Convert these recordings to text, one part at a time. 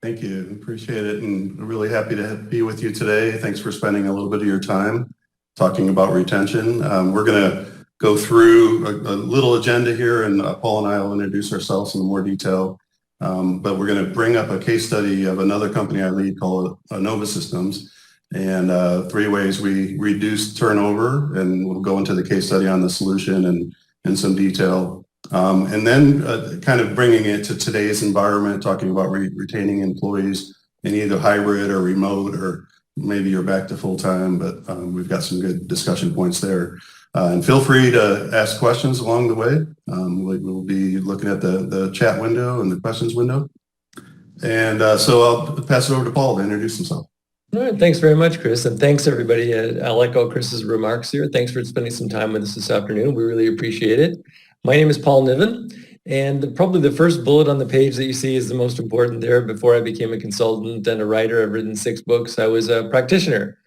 Thank you. Appreciate it, and really happy to be with you today. Thanks for spending a little bit of your time talking about retention. We're going to go through a little agenda here, and Paul and I will introduce ourselves in more detail. But we're going to bring up a case study of another company I lead called Nova Systems, and 3 ways we reduce turnover, and we'll go into the case study on the solution and in some detail. And then kind of bringing it to today's environment, talking about retaining employees in either hybrid or remote, or maybe you're back to full-time, but we've got some good discussion points there. And feel free to ask questions along the way. We'll be looking at the chat window and the questions window. And so I'll pass it over to Paul to introduce himself. All right, thanks very much, Chris, and thanks everybody. I'll echo Chris's remarks here. Thanks for spending some time with us this afternoon. We really appreciate it. My name is Paul Niven, and probably the first bullet on the page that you see is the most important there. Before I became a consultant and a writer, I've written 6 books. I was a practitioner.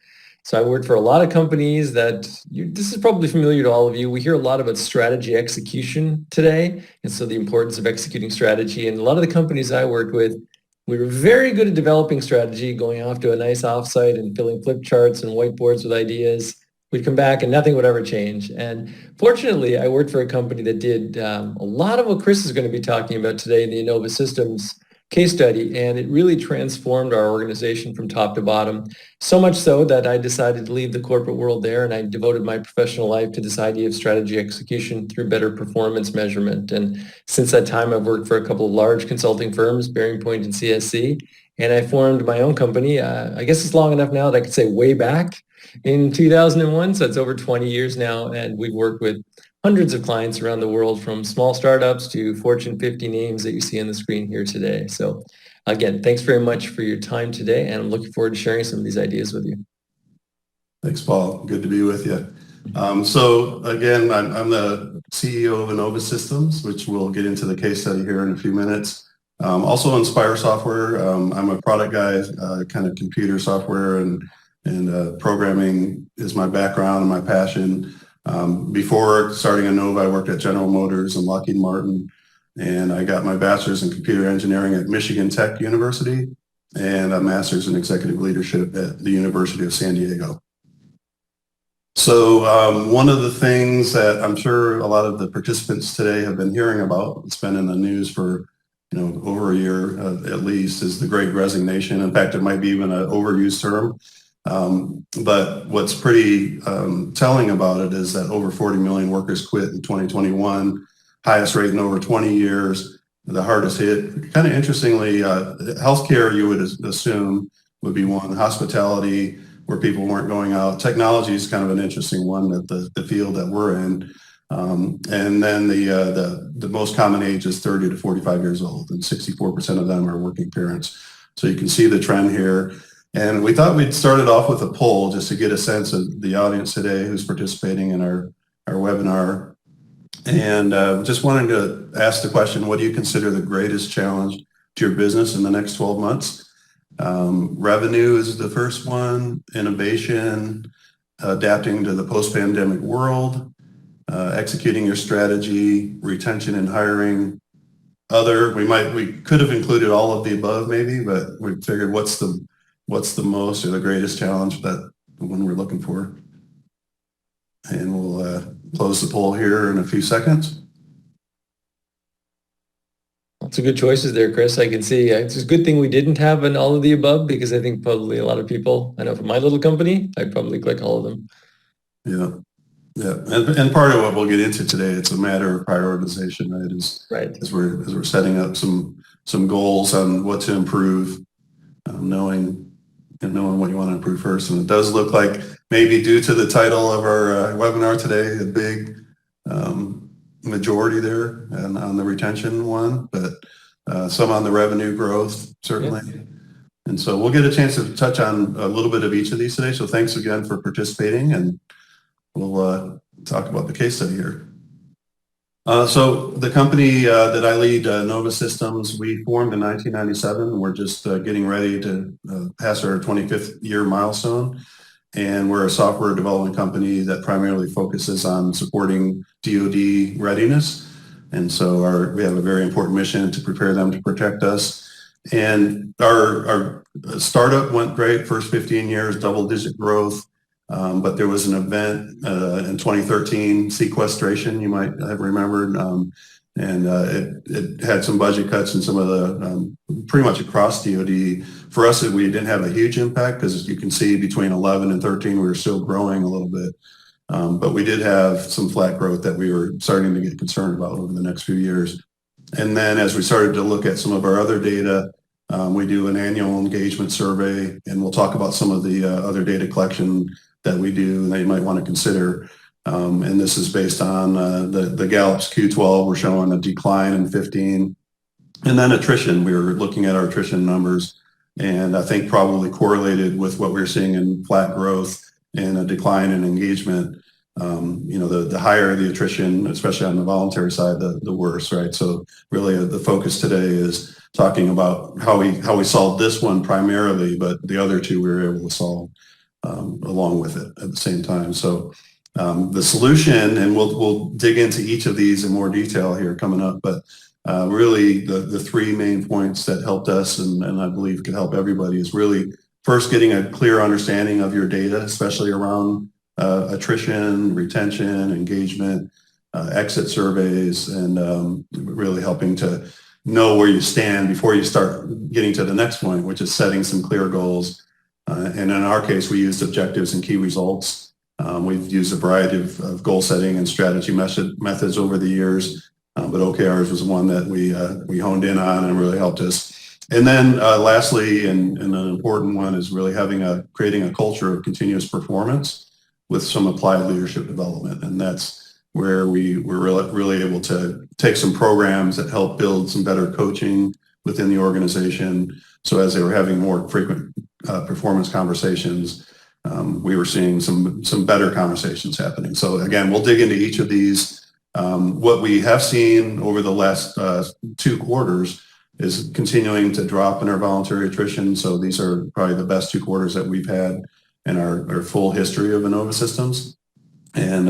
So I worked for a lot of companies this is probably familiar to all of you. We hear a lot about strategy execution today, and so the importance of executing strategy. And a lot of the companies I worked with, we were very good at developing strategy, going off to a nice offsite and filling flip charts and whiteboards with ideas. We'd come back and nothing would ever change. And fortunately, I worked for a company that did a lot of what Chris is going to be talking about today in the Nova Systems case study, and it really transformed our organization from top to bottom, so much so that I decided to leave the corporate world there, and I devoted my professional life to this idea of strategy execution through better performance measurement. And since that time, I've worked for a couple of large consulting firms, Bearing Point and CSC, and I formed my own company. I guess it's long enough now that I could say way back in 2001, so it's over 20 years now, and we've worked with hundreds of clients around the world, from small startups to Fortune 50 names that you see on the screen here today. So again, thanks very much for your time today, and I'm looking forward to sharing some of these ideas with you. Thanks, Paul. Good to be with you. So again, I'm the CEO of Nova Systems, which we'll get into the case study here in a few minutes. Also Inspire Software. I'm a product guy, kind of computer software and programming is my background and my passion. Before starting at Nova, I worked at General Motors and Lockheed Martin, and I got my bachelor's in computer engineering at Michigan Tech University and a master's in executive leadership at the University of San Diego. So one of the things that I'm sure a lot of the participants today have been hearing about, it's been in the news for over a year at least, is the Great Resignation. In fact, it might be even an overused term. But what's pretty telling about it is that over 40 million workers quit in 2021, highest rate in over 20 years, the hardest hit. Kind of interestingly, healthcare you would assume would be one, hospitality where people weren't going out. Technology is kind of an interesting one, that the field that we're in. And then the most common age is 30 to 45 years old, and 64% of them are working parents. So you can see the trend here. And we thought we'd start it off with a poll just to get a sense of the audience today who's participating in our webinar. And just wanted to ask the question, what do you consider the greatest challenge to your business in the next 12 months? Revenue is the first one, innovation, adapting to the post-pandemic world, executing your strategy, retention and hiring. Other, we could have included all of the above maybe, but we figured what's the most or the greatest challenge that one we're looking for. And we'll close the poll here in a few seconds. Lots of good choices there, Chris. I can see it's a good thing we didn't have an all of the above, because I think probably a lot of people, I know for my little company, I'd probably click all of them. Yeah. And part of what we'll get into today, it's a matter of prioritization, right? As we're setting up some goals on what to improve, knowing what you want to improve first. And it does look like, maybe due to the title of our webinar today, a big majority there and on the retention one, but some on the revenue growth, certainly. Yeah. And so we'll get a chance to touch on a little bit of each of these today. So thanks again for participating, and we'll talk about the case study here. So the company that I lead, Nova Systems, we formed in 1997. We're just getting ready to pass our 25th year milestone. And we're a software development company that primarily focuses on supporting DoD readiness. And so we have a very important mission to prepare them to protect us. And our startup went great, first 15 years, double-digit growth. But there was an event in 2013, sequestration, you might have remembered, and it had some budget cuts and some of the pretty much across DoD. For us, we didn't have a huge impact because, as you can see, between 11 and 13, we were still growing a little bit. But we did have some flat growth that we were starting to get concerned about over the next few years. And then as we started to look at some of our other data, we do an annual engagement survey, and we'll talk about some of the other data collection that we do and that you might want to consider. And this is based on the Gallup's Q12. We're showing a decline in 15. And then attrition, we were looking at our attrition numbers, and I think probably correlated with what we're seeing in flat growth and a decline in engagement. The higher the attrition, especially on the voluntary side, the worse, right? So really the focus today is talking about how we solved this one primarily, but the other two we were able to solve along with it at the same time. So the solution, and we'll dig into each of these in more detail here coming up, but really the three main points that helped us and I believe could help everybody is really first getting a clear understanding of your data, especially around attrition, retention, engagement, exit surveys, and really helping to know where you stand before you start getting to the next point, which is setting some clear goals. And in our case, we used objectives and key results. We've used a variety of goal setting and strategy methods over the years, but OKRs was one that we honed in on and really helped us. And then lastly, and an important one is really creating a culture of continuous performance with some applied leadership development. And that's where we were really able to take some programs that help build some better coaching within the organization. So as they were having more frequent performance conversations, we were seeing some better conversations happening. So again, we'll dig into each of these. What we have seen over the last 2 quarters is continuing to drop in our voluntary attrition. So these are probably the best 2 quarters that we've had in our full history of Innova Systems. And,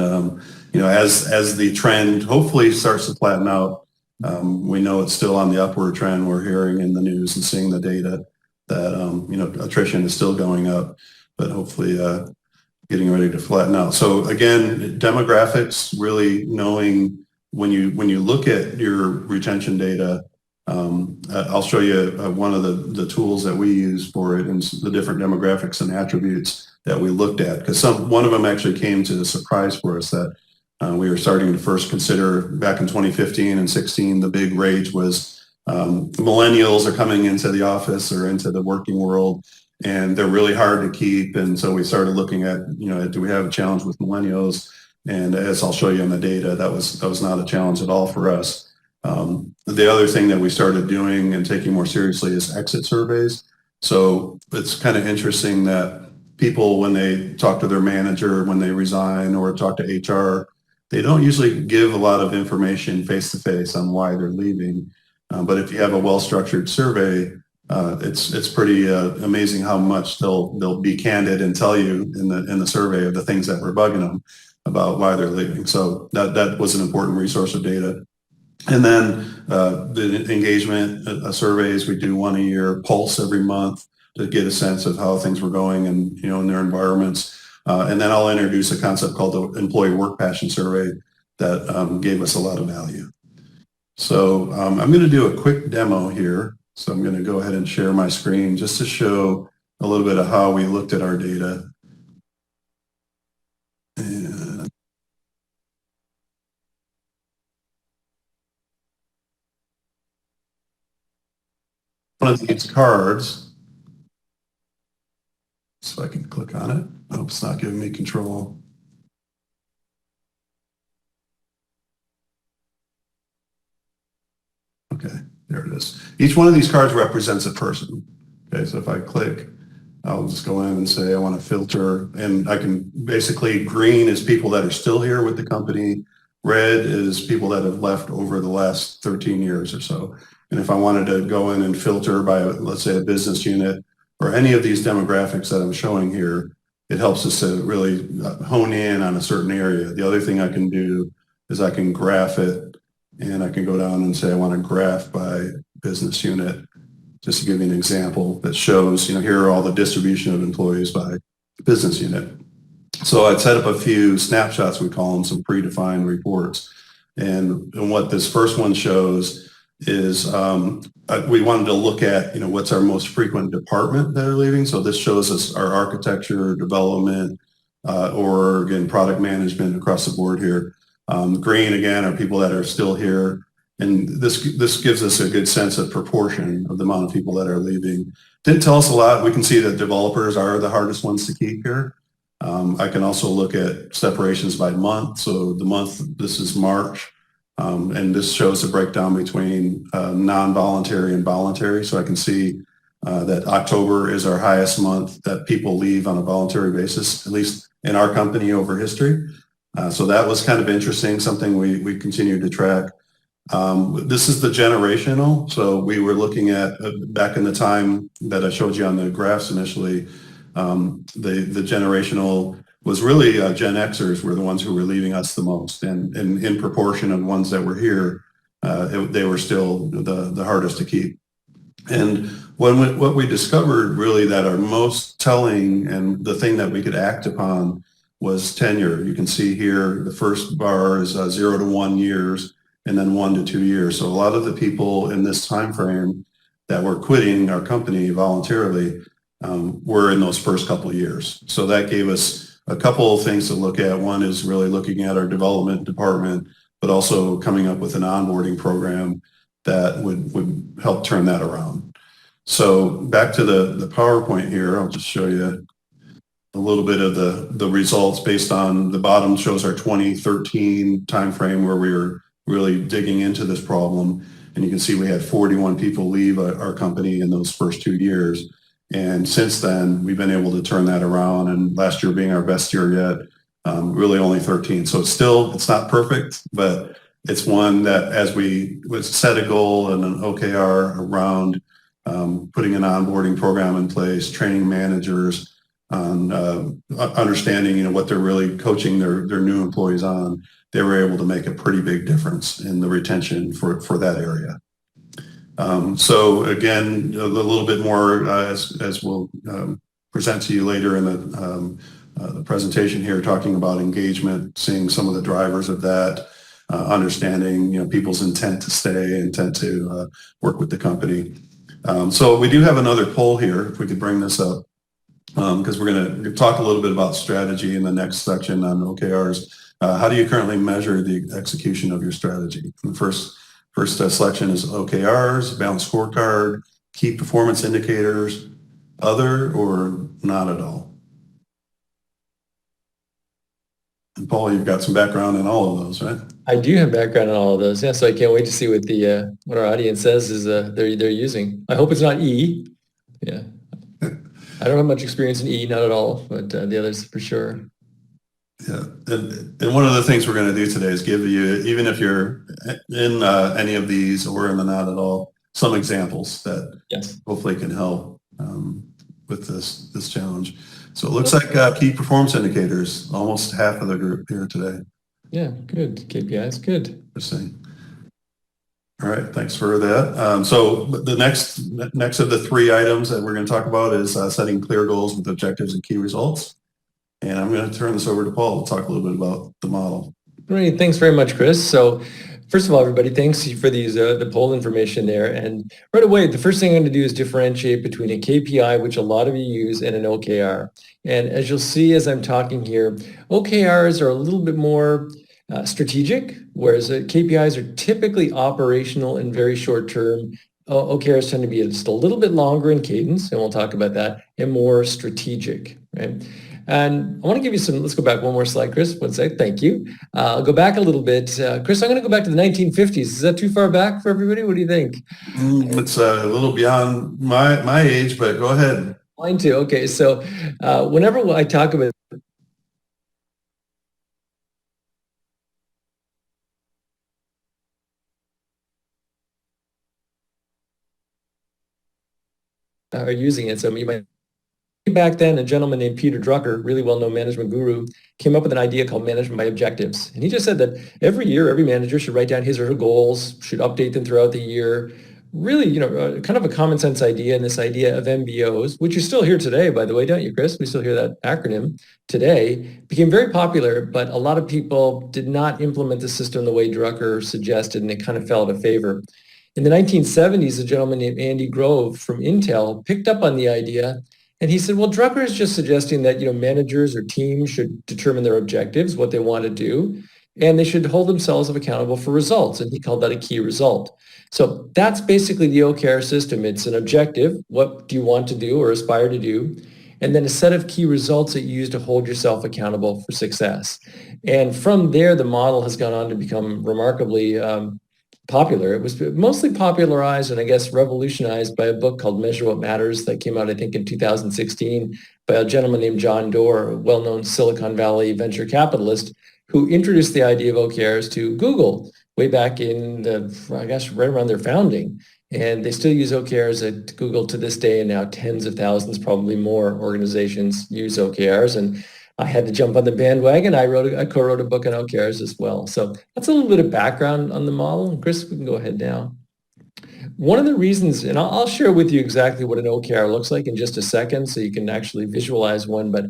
as the trend hopefully starts to flatten out, we know it's still on the upward trend. We're hearing in the news and seeing the data that, attrition is still going up, but hopefully getting ready to flatten out. So again, demographics, really knowing when you look at your retention data, I'll show you one of the tools that we use for it and the different demographics and attributes that we looked at, because one of them actually came to a surprise for us that we were starting to first consider back in 2015 and 16. The big rage was millennials are coming into the office or into the working world, and they're really hard to keep. And so we started looking at, do we have a challenge with millennials? And as I'll show you in the data, that was not a challenge at all for us. The other thing that we started doing and taking more seriously is exit surveys. So it's kind of interesting that people, when they talk to their manager, when they resign or talk to HR, they don't usually give a lot of information face-to-face on why they're leaving. But if you have a well-structured survey, it's pretty amazing how much they'll be candid and tell you in the survey of the things that were bugging them about why they're leaving. So that was an important resource of data. And then the engagement surveys, we do one a year, pulse every month to get a sense of how things were going and, in their environments. And then I'll introduce a concept called the Employee Work Passion Survey that gave us a lot of value. So I'm going to do a quick demo here. So I'm going to go ahead and share my screen just to show a little bit of how we looked at our data. And one of these cards, so I can click on it. I hope it's not giving me control. Okay, there it is. Each one of these cards represents a person. Okay, so if I click, I'll just go in and say I want to filter, and I can basically, green is people that are still here with the company. Red is people that have left over the last 13 years or so. And if I wanted to go in and filter by, let's say, a business unit or any of these demographics that I'm showing here, it helps us to really hone in on a certain area. The other thing I can do is I can graph it, and I can go down and say I want to graph by business unit. just to give you an example that shows, here are all the distribution of employees by business unit. So I'd set up a few snapshots, we call them, some predefined reports. And what this first one shows is we wanted to look at, what's our most frequent department that are leaving. So this shows us our architecture, development, or again, product management across the board here. Green, again, are people that are still here. And this gives us a good sense of proportion of the amount of people that are leaving. Didn't tell us a lot. We can see that developers are the hardest ones to keep here. I can also look at separations by month. So the month, this is March, and this shows the breakdown between non-voluntary and voluntary. So I can see that October is our highest month that people leave on a voluntary basis, at least in our company over history. So that was kind of interesting, something we continue to track. This is the generational. So we were looking at back in the time that I showed you on the graphs initially, the generational was really Gen Xers were the ones who were leaving us the most, and in proportion of ones that were here, they were still the hardest to keep. And what we discovered really that our most telling and the thing that we could act upon was tenure. You can see here the first bar is 0 to 1 years, and then 1 to 2 years. So a lot of the people in this time frame that were quitting our company voluntarily were in those first couple of years. So that gave us a couple of things to look at. One is really looking at our development department, but also coming up with an onboarding program that would help turn that around. So back to the PowerPoint here, I'll just show you a little bit of the results based on the bottom shows our 2013 timeframe where we were really digging into this problem. And you can see we had 41 people leave our company in those first 2 years. And since then, we've been able to turn that around. And last year being our best year yet, really only 13. So it's not perfect, but it's one that as we set a goal and an OKR around putting an onboarding program in place, training managers on understanding, what they're really coaching their new employees on, they were able to make a pretty big difference in the retention for that area. So again, a little bit more as we'll present to you later in the presentation here, talking about engagement, seeing some of the drivers of that, understanding people's intent to stay, intent to work with the company. So we do have another poll here, if we could bring this up, because we're going to talk a little bit about strategy in the next section on OKRs. How do you currently measure the execution of your strategy? The first selection is OKRs, balanced scorecard, key performance indicators, other, or not at all. And Paul, you've got some background in all of those, right? I do have background in all of those. Yeah, so I can't wait to see what what our audience says is they're using. I hope it's not E. Yeah. I don't have much experience in E, not at all, but the others for sure. Yeah, and one of the things we're going to do today is give you, even if you're in any of these or in the not at all, some examples that hopefully can help with this challenge. So it looks like key performance indicators, almost half of the group here today. Yeah, good. KPIs, good. Interesting. All right, thanks for that. So the next of the 3 items that we're going to talk about is setting clear goals with objectives and key results. And I'm going to turn this over to Paul to talk a little bit about the model. Great, thanks very much, Chris. So first of all, everybody, thanks for these the poll information there. And right away, the first thing I'm going to do is differentiate between a KPI, which a lot of you use, and an OKR. And as you'll see as I'm talking here, OKRs are a little bit more strategic, whereas KPIs are typically operational and very short term. OKRs tend to be just a little bit longer in cadence, and we'll talk about that, and more strategic, right? And I want to give you let's go back one more slide, Chris. One sec, thank you. I'll go back a little bit. Chris, I'm going to go back to the 1950s. Is that too far back for everybody? What do you think? It's a little beyond my age, but go ahead. Mine too. Okay, so whenever I talk about are using it, so you might back then, a gentleman named Peter Drucker, really well-known management guru, came up with an idea called management by objectives. And he just said that every year, every manager should write down his or her goals, should update them throughout the year, really, kind of a common sense idea, and this idea of MBOs, which you still hear today, by the way, don't you, Chris? We still hear that acronym today, became very popular, but a lot of people did not implement the system the way Drucker suggested, and it kind of fell out of favor. In the 1970s, a gentleman named Andy Grove from Intel picked up on the idea, and he said, well, Drucker is just suggesting that, managers or teams should determine their objectives, what they want to do, and they should hold themselves accountable for results. And he called that a key result. So that's basically the OKR system. It's an objective. What do you want to do or aspire to do? And then a set of key results that you use to hold yourself accountable for success. And from there, the model has gone on to become remarkably popular. It was mostly popularized and I guess revolutionized by a book called Measure What Matters that came out, I think, in 2016 by a gentleman named John Doerr, a well-known Silicon Valley venture capitalist who introduced the idea of OKRs to Google way back in right around their founding. And they still use OKRs at Google to this day, and now tens of thousands, probably more organizations use OKRs. And I had to jump on the bandwagon. I co-wrote a book on OKRs as well. So that's a little bit of background on the model. Chris, we can go ahead now. One of the reasons, and I'll share with you exactly what an OKR looks like in just a second so you can actually visualize one, but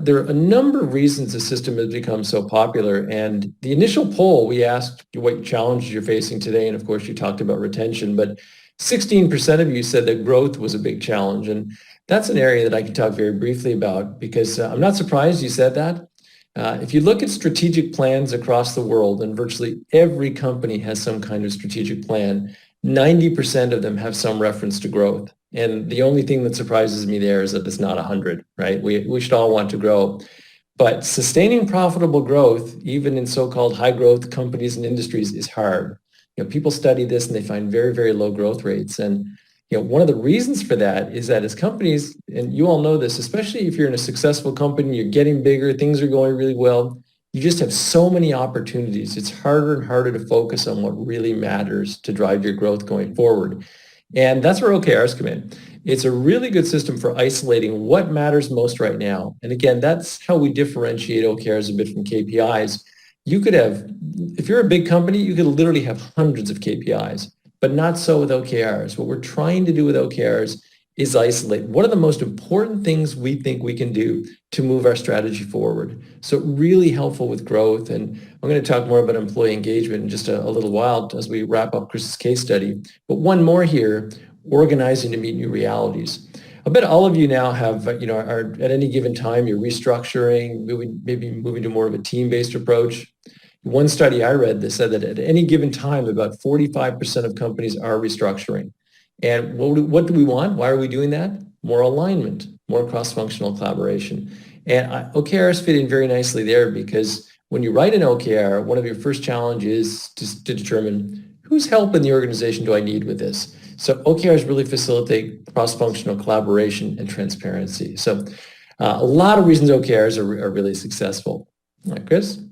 there are a number of reasons the system has become so popular. And the initial poll, we asked what challenges you're facing today, and of course you talked about retention, but 16% of you said that growth was a big challenge. And that's an area that I can talk very briefly about because I'm not surprised you said that. If you look at strategic plans across the world, and virtually every company has some kind of strategic plan, 90% of them have some reference to growth. And the only thing that surprises me there is that it's not 100, right? We should all want to grow. But sustaining profitable growth, even in so-called high growth companies and industries, is hard. People study this and they find very, very low growth rates. And one of the reasons for that is that as companies, and you all know this, especially if you're in a successful company, you're getting bigger, things are going really well, you just have so many opportunities. It's harder and harder to focus on what really matters to drive your growth going forward. And that's where OKRs come in. It's a really good system for isolating what matters most right now. And again, that's how we differentiate OKRs a bit from KPIs. You could have, if you're a big company, you could literally have hundreds of KPIs, but not so with OKRs. What we're trying to do with OKRs is isolate what are the most important things we think we can do to move our strategy forward. So really helpful with growth. And I'm going to talk more about employee engagement in just a little while as we wrap up Chris's case study. But one more here, organizing to meet new realities. I bet all of you now have, are at any given time, you're restructuring, maybe moving to more of a team-based approach. One study I read that said that at any given time, about 45% of companies are restructuring. And what do we want? Why are we doing that? More alignment, more cross-functional collaboration. And OKRs fit in very nicely there because when you write an OKR, one of your first challenges is to determine whose help in the organization do I need with this? So OKRs really facilitate cross-functional collaboration and transparency. So a lot of reasons OKRs are really successful. All right, Chris?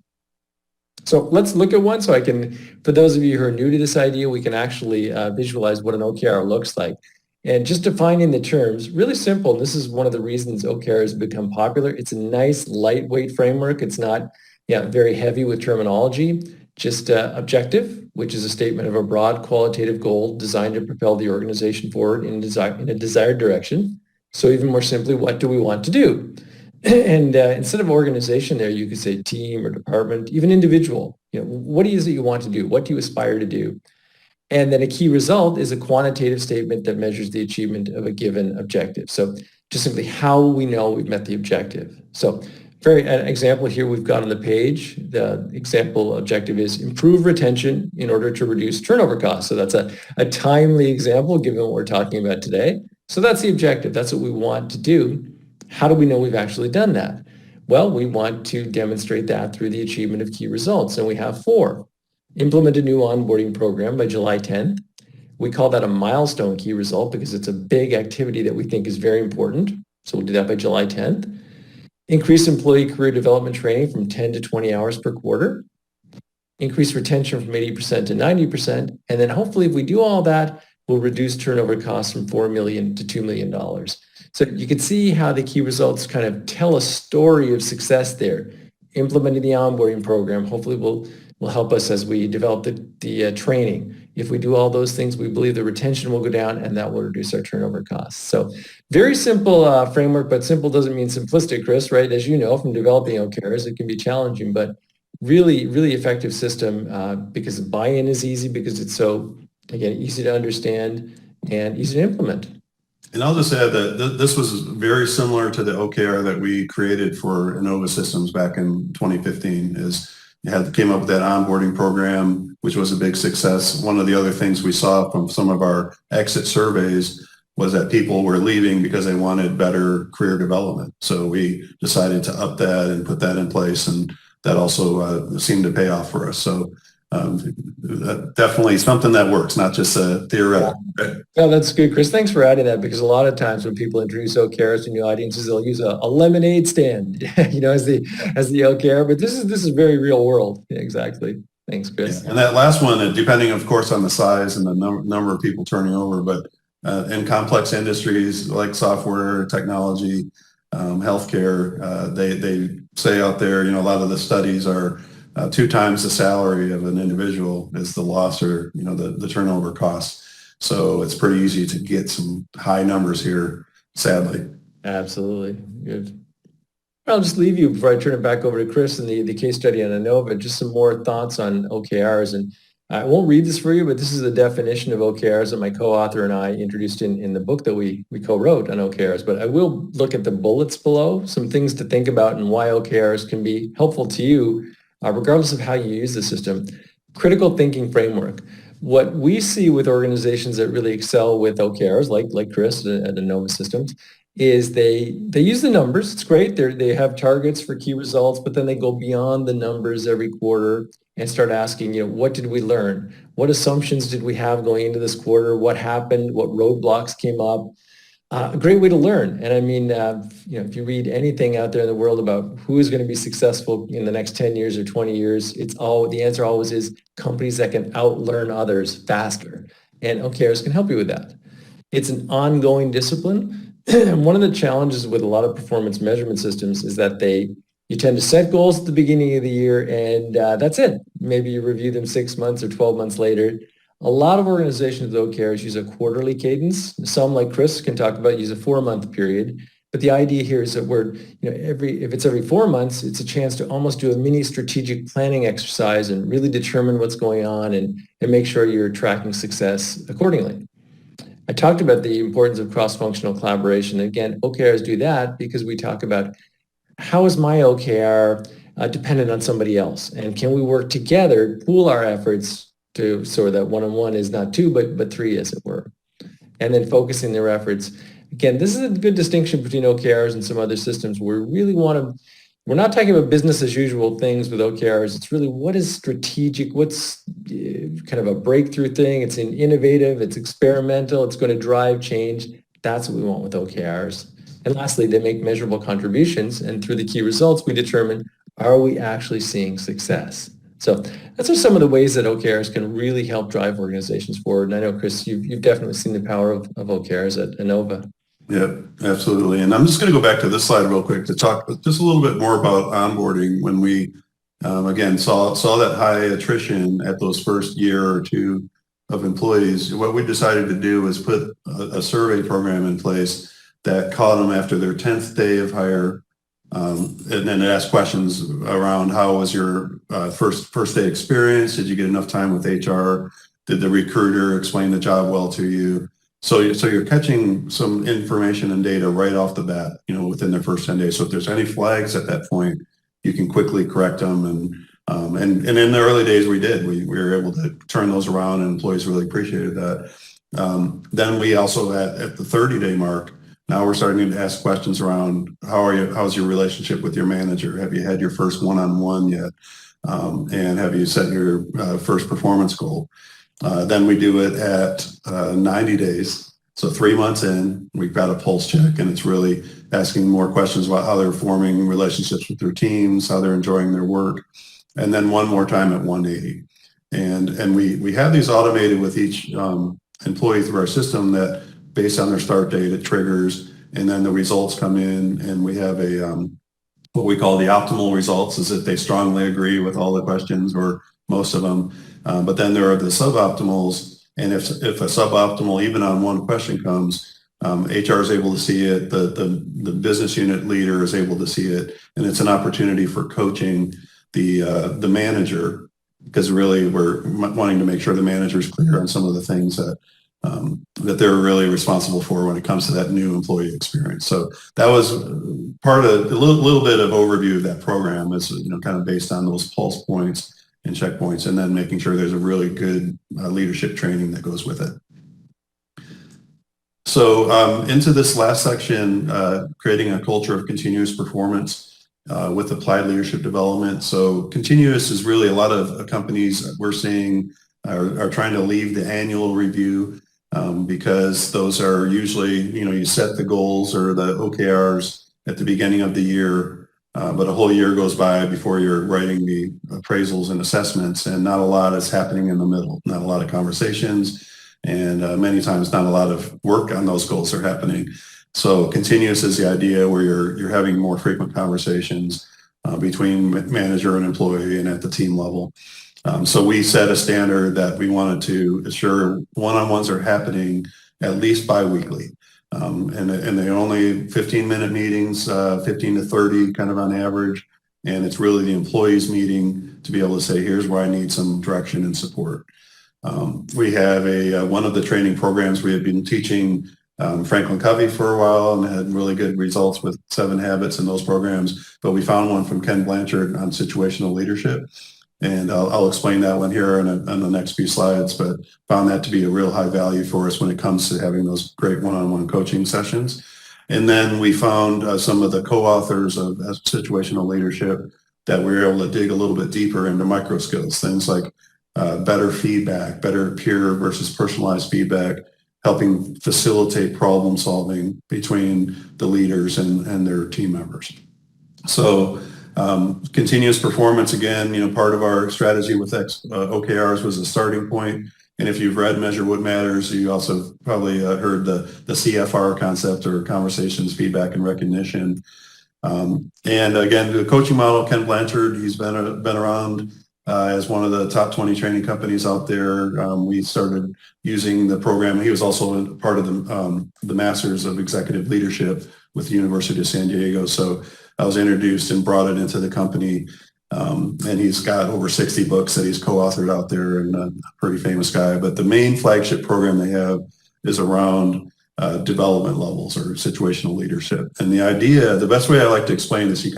So let's look at one so I can, for those of you who are new to this idea, we can actually visualize what an OKR looks like. And just defining the terms, really simple. And this is one of the reasons OKR has become popular. It's a nice, lightweight framework. It's not very heavy with terminology. Just objective, which is a statement of a broad qualitative goal designed to propel the organization forward in a desired direction. So even more simply, what do we want to do? And instead of organization there, you could say team or department, even individual. What is it you want to do? What do you aspire to do? And then a key result is a quantitative statement that measures the achievement of a given objective. So just simply how we know we've met the objective. So an example here we've got on the page, the example objective is improve retention in order to reduce turnover costs. So that's a timely example given what we're talking about today. So that's the objective. That's what we want to do. How do we know we've actually done that? Well, we want to demonstrate that through the achievement of key results. And we have 4. Implement a new onboarding program by July 10th. We call that a milestone key result because it's a big activity that we think is very important. So we'll do that by July 10th. Increase employee career development training from 10 to 20 hours per quarter. Increase retention from 80% to 90%. And then hopefully if we do all that, we'll reduce turnover costs from $4 million to $2 million. So you can see how the key results kind of tell a story of success there. Implementing the onboarding program hopefully will help us as we develop the training. If we do all those things, we believe the retention will go down and that will reduce our turnover costs. So very simple framework, but simple doesn't mean simplistic, Chris, right? As you know from developing OKRs, it can be challenging, but really, really effective system because buy-in is easy because it's so, again, easy to understand and easy to implement. And I'll just add that this was very similar to the OKR that we created for Innova Systems back in 2015. Came up with that onboarding program, which was a big success. One of the other things we saw from some of our exit surveys was that people were leaving because they wanted better career development. So we decided to up that and put that in place, and that also seemed to pay off for us. So definitely something that works, not just a theoretical. Yeah. No, that's good, Chris. Thanks for adding that, because a lot of times when people introduce OKRs to new audiences, they'll use a lemonade stand, as the OKR. But this is very real world. Yeah, exactly. Thanks, Chris. Yeah. And that last one, depending, of course, on the size and the number of people turning over, but in complex industries like software, technology, healthcare, they say out there, a lot of the studies are 2 times the salary of an individual is the loss or, the turnover costs. So it's pretty easy to get some high numbers here, sadly. Absolutely. Good. I'll just leave you before I turn it back over to Chris and the case study on Innova, just some more thoughts on OKRs. And I won't read this for you, but this is the definition of OKRs that my co-author and I introduced in the book that we co-wrote on OKRs. But I will look at the bullets below, some things to think about and why OKRs can be helpful to you, regardless of how you use the system. Critical thinking framework. What we see with organizations that really excel with OKRs, like Chris at Innova Systems, is they use the numbers. It's great. They have targets for key results, but then they go beyond the numbers every quarter and start asking, what did we learn? What assumptions did we have going into this quarter? What happened? What roadblocks came up? A great way to learn. And I mean, if you read anything out there in the world about who is going to be successful in the next 10 years or 20 years, the answer always is companies that can outlearn others faster. And OKRs can help you with that. It's an ongoing discipline. And one of the challenges with a lot of performance measurement systems is that you tend to set goals at the beginning of the year and that's it. Maybe you review them 6 months or 12 months later. A lot of organizations with OKRs use a quarterly cadence. Some, like Chris can talk about, use a 4-month period. But the idea here is that if it's every 4 months, it's a chance to almost do a mini strategic planning exercise and really determine what's going on and make sure you're tracking success accordingly. I talked about the importance of cross-functional collaboration. Again, OKRs do that because we talk about how is my OKR dependent on somebody else? And can we work together, pool our efforts so that one-on-one is not 2, but 3, as it were. And then focusing their efforts. Again, this is a good distinction between OKRs and some other systems where we really we're not talking about business as usual things with OKRs. It's really what is strategic, what's kind of a breakthrough thing. It's innovative, it's experimental, it's going to drive change. That's what we want with OKRs. And lastly, they make measurable contributions. And through the key results, we determine, are we actually seeing success? So those are some of the ways that OKRs can really help drive organizations forward. And I know, Chris, you've definitely seen the power of OKRs at Innova. Yeah, absolutely. And I'm just going to go back to this slide real quick to talk just a little bit more about onboarding. When we, again, saw that high attrition at those first year or 2 of employees, what we decided to do was put a survey program in place that caught them after their 10th day of hire. And then ask questions around how was your first day experience? Did you get enough time with HR? Did the recruiter explain the job well to you? So you're catching some information and data right off the bat, within their first 10 days. So if there's any flags at that point, you can quickly correct them. And in the early days we did. We were able to turn those around, and employees really appreciated that. Then we also at the 30-day mark, now we're starting to ask questions around how's your relationship with your manager? Have you had your first one-on-one yet? And have you set your first performance goal? Then we do it at 90 days. So 3 months in, we've got a pulse check, and it's really asking more questions about how they're forming relationships with their teams, how they're enjoying their work. And then one more time at 180. And we have these automated with each employee through our system that based on their start date, it triggers, and then the results come in, and we have what we call the optimal results, is if they strongly agree with all the questions or most of them. But then there are the suboptimals, and if a suboptimal, even on one question comes, HR is able to see it, the business unit leader is able to see it, and it's an opportunity for coaching the manager, because really we're wanting to make sure the manager is clear on some of the things that they're really responsible for when it comes to that new employee experience. So that was part of a little bit of overview of that program, is kind of based on those pulse points and checkpoints, and then making sure there's a really good leadership training that goes with it. So into this last section, creating a culture of continuous performance with applied leadership development. So continuous is really, a lot of companies we're seeing are trying to leave the annual review, because those are usually, you set the goals or the OKRs at the beginning of the year, but a whole year goes by before you're writing the appraisals and assessments, and not a lot is happening in the middle, not a lot of conversations, and many times not a lot of work on those goals are happening. So continuous is the idea where you're having more frequent conversations between manager and employee and at the team level. So we set a standard that we wanted to assure one-on-ones are happening at least bi-weekly. And they're only 15-minute meetings, 15 to 30 kind of on average. And it's really the employees meeting to be able to say, here's where I need some direction and support. We have one of the training programs we had been teaching Franklin Covey for a while and had really good results with 7 habits in those programs. But we found one from Ken Blanchard on situational leadership. And I'll explain that one here on the next few slides, but found that to be a real high value for us when it comes to having those great one-on-one coaching sessions. And then we found some of the co-authors of situational leadership that we were able to dig a little bit deeper into micro skills, things like better feedback, better peer versus personalized feedback, helping facilitate problem solving between the leaders and their team members. So continuous performance, again, part of our strategy with OKRs was a starting point. And if you've read Measure What Matters, you also probably heard the CFR concept, or conversations, feedback, and recognition. And again, the coaching model, Ken Blanchard, he's been around as one of the top 20 training companies out there. We started using the program. He was also part of the Masters of Executive Leadership with the University of San Diego. So I was introduced and brought it into the company. And he's got over 60 books that he's co-authored out there, and a pretty famous guy. But the main flagship program they have is around development levels or situational leadership. And the idea, the best way I like to explain this,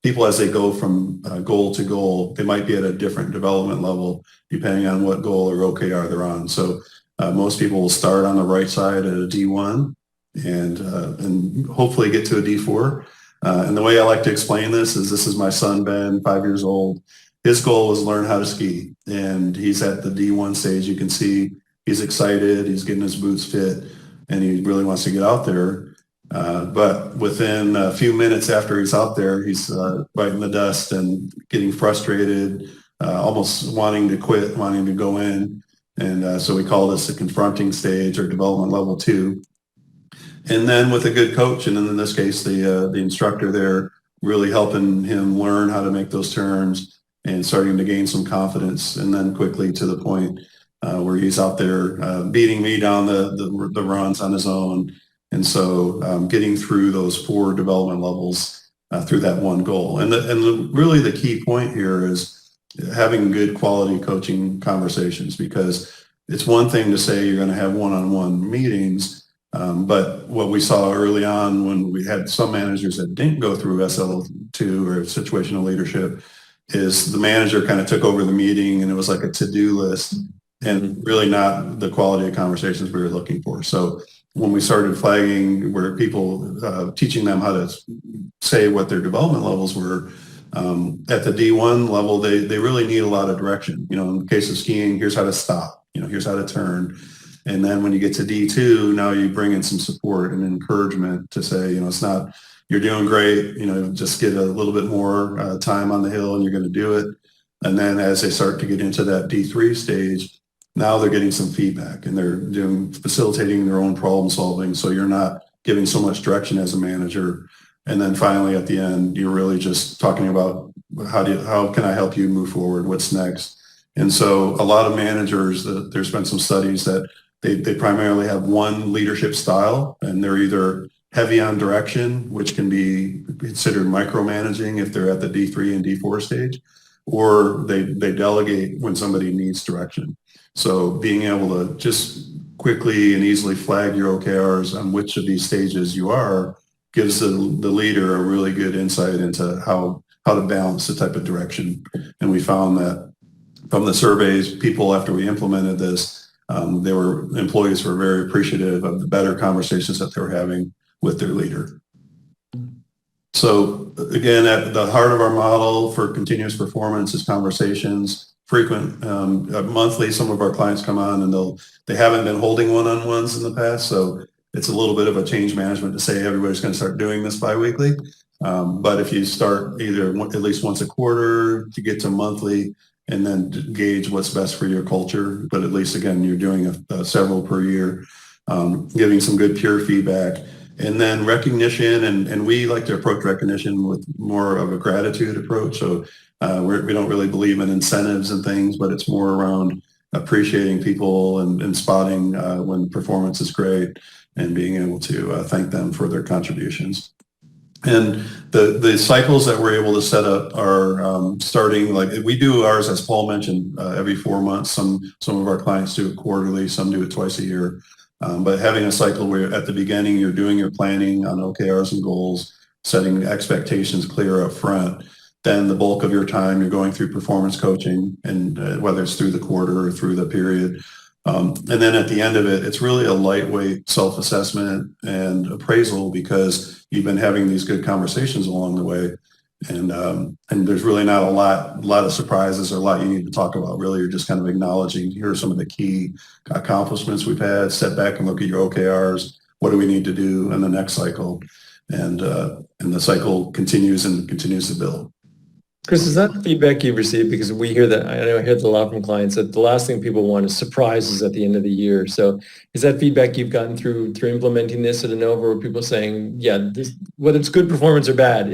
people as they go from goal to goal, they might be at a different development level depending on what goal or OKR they're on. So most people will start on the right side at a D1 and hopefully get to a D4. And the way I like to explain this is my son, Ben, 5 years old. His goal was learn how to ski, and he's at the D1 stage. You can see he's excited, he's getting his boots fit, and he really wants to get out there. But within a few minutes after he's out there, he's biting the dust and getting frustrated, almost wanting to quit, wanting to go in. And so we call this the confronting stage, or development level 2. And then with a good coach, and in this case, the instructor there, really helping him learn how to make those turns and starting to gain some confidence, and then quickly to the point where he's out there beating me down the runs on his own. And so getting through those 4 development levels through that one goal. And really the key point here is having good quality coaching conversations, because it's one thing to say you're going to have one-on-one meetings, but what we saw early on when we had some managers that didn't go through SL2 or situational leadership is the manager kind of took over the meeting, and it was like a to-do list and really not the quality of conversations we were looking for. So when we started flagging where people, teaching them how to say what their development levels were, at the D1 level, they really need a lot of direction. In the case of skiing, here's how to stop, here's how to turn. And then when you get to D2, now you bring in some support and encouragement to say, it's not, you're doing great, just get a little bit more time on the hill and you're going to do it. And then as they start to get into that D3 stage, now they're getting some feedback and they're facilitating their own problem solving. So you're not giving so much direction as a manager. And then finally at the end, you're really just talking about how can I help you move forward? What's next? And so a lot of managers, there's been some studies that they primarily have one leadership style, and they're either heavy on direction, which can be considered micromanaging if they're at the D3 and D4 stage, or they delegate when somebody needs direction. So being able to just quickly and easily flag your OKRs on which of these stages you are gives the leader a really good insight into how to balance the type of direction. And we found that from the surveys, people, after we implemented this, employees were very appreciative of the better conversations that they were having with their leader. So again, at the heart of our model for continuous performance is conversations, frequent, monthly. Some of our clients come on and they haven't been holding one-on-ones in the past, so it's a little bit of a change management to say everybody's going to start doing this biweekly. But if you start either at least once a quarter to get to monthly, and then gauge what's best for your culture, but at least again you're doing several per year, giving some good peer feedback. And then recognition, and we like to approach recognition with more of a gratitude approach. So we don't really believe in incentives and things, but it's more around appreciating people and spotting when performance is great and being able to thank them for their contributions. And the cycles that we're able to set up are starting, like we do ours, as Paul mentioned, every 4 months. Some of our clients do it quarterly, some do it twice a year. But having a cycle where at the beginning you're doing your planning on OKRs and goals, setting expectations clear up front, then the bulk of your time you're going through performance coaching, and whether it's through the quarter or through the period. And then at the end of it, it's really a lightweight self-assessment and appraisal because you've been having these good conversations along the way. And there's really not a lot of surprises or a lot you need to talk about. Really, you're just kind of acknowledging, here are some of the key accomplishments we've had. Step back and look at your OKRs. What do we need to do in the next cycle? And the cycle continues and continues to build. Chris, is that feedback you've received? Because we hear that, I know I hear that a lot from clients, that the last thing people want is surprises at the end of the year. So is that feedback you've gotten through implementing this at Innova, where people saying, yeah, whether it's good performance or bad,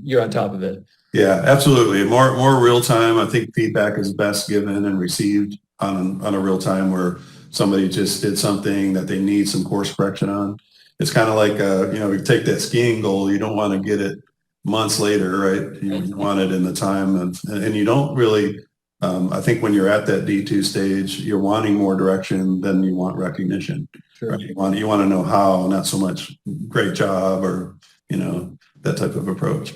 you're on top of it? Yeah, absolutely. More real time. I think feedback is best given and received on a real time where somebody just did something that they need some course correction on. It's kind of like, you take that skiing goal, you don't want to get it months later, right? You want it in the time, and you don't really, I think when you're at that D2 stage, you're wanting more direction than you want recognition. Sure. Right? You want to know how, not so much great job or, that type of approach.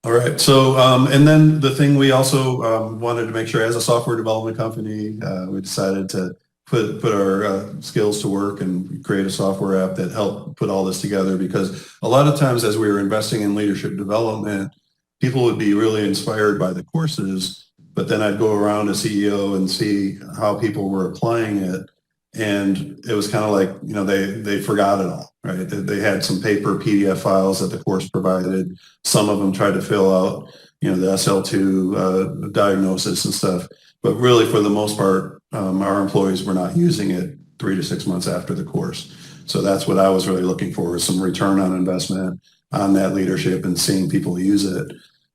All right. So, and then the thing we also wanted to make sure, as a software development company, we decided to put our skills to work and create a software app that helped put all this together, because a lot of times as we were investing in leadership development, people would be really inspired by the courses, but then I'd go around as CEO and see how people were applying it. And it was kind of like, they forgot it all, right? They had some paper PDF files that the course provided. Some of them tried to fill out, the SL2 diagnosis and stuff. But really, for the most part, our employees were not using it 3 to 6 months after the course. So that's what I was really looking for, is some return on investment on that leadership and seeing people use it.